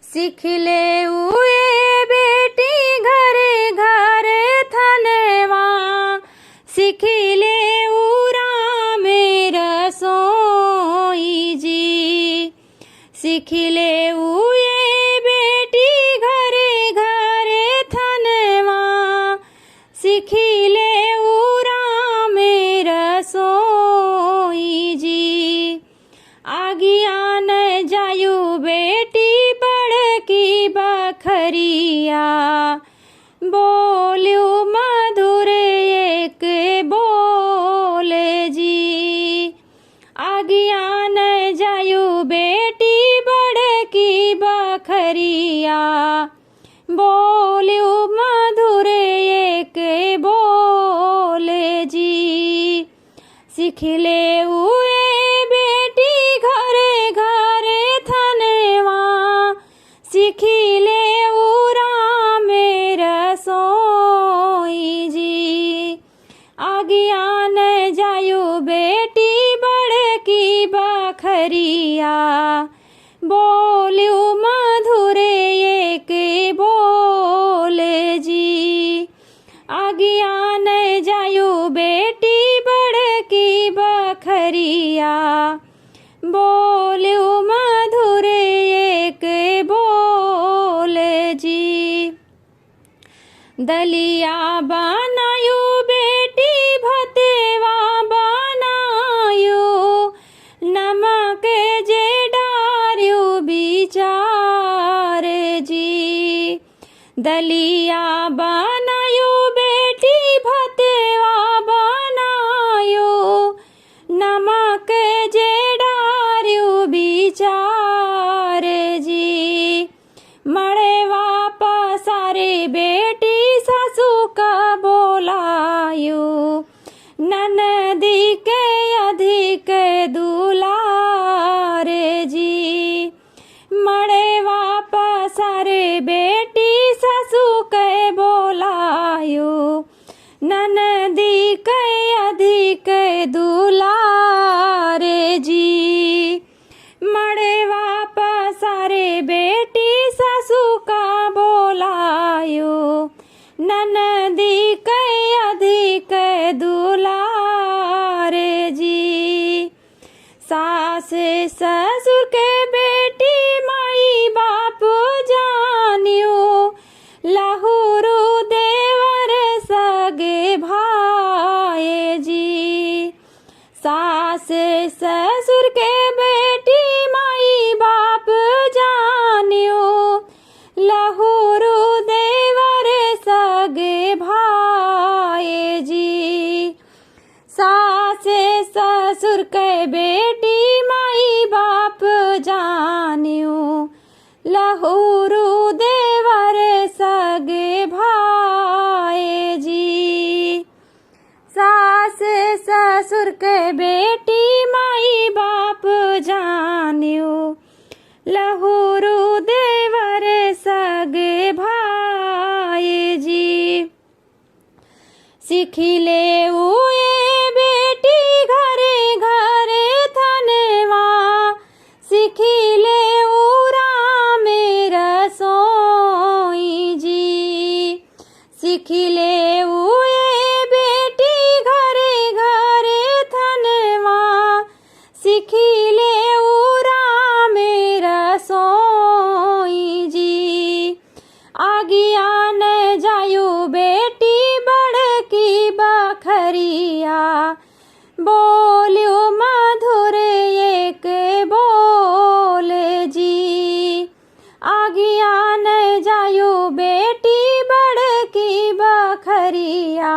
सीख ले उए बेटी घरे घरे थनवा, सीख ले उरा मेरा सोई जी। सीख ले उए बेटी घरे घरे थनवा, सीख ले उरा मेरा सोई जी। आगिया न जायु बेटी बड़की बखरिया, बोल्यू मधुर एक बोल जी। आगिया न जायु बेटी बड़की बखरिया, बोल्यू मधुर एक बोल जी। सीख ले उए बेटी घरे घरे थनवा, सीख ले उरा मेरा सोई जी। आगिया न जायु बेटी बड़की बखरिया, बोल्यू मधुर एक बोल जी। आगिया न जायु बेटी बड़की बखरिया, बोल्यू मधुर एक बोल जी। दलिया बनायो बेटी भतेवा बनायो, नमक जे डार्यो बिचार जी। दलिया बनायो बेटी भतेवा बनायो, नमक जे डार्यो बिचार जी। मड़वा पसारे बेटी सासू का बोलायो, ननदी के अधिक दुलार जी। मड़वा पसारे बेटी सासू के बोलायो, ननदी के अधिक दुलार जी। मड़वा पसारे बेटी सासू का बोलायो, ननदी के अधिक दुलार जी। सास ससुर के बेटी माई बाप जानियो, लहुरु देवर सगे भाई जी। सास ससुर के बेटी माई बाप जानियो, लहुरु देवर सगे भाई जी। सास ससुर के बेटी माई बाप जानियो, लहुरु देवर सगे भाई जी। सास ससुर के बेटी माई बाप जानियो, लहुरु देवर सगे भाई जी। सीख ले उए बेटी घरे घरे थनवा, सीख ले उरा मेरा सोई जी। सीख ले उए बेटी घरे घरे थनवा, सीख ले उरा मेरा सोई जी। आगिया न जायु बेटी बड़की बखरिया, बोल्यू मधुर एक बोल जी। आगिया न जायु बेटी बड़की बखरिया,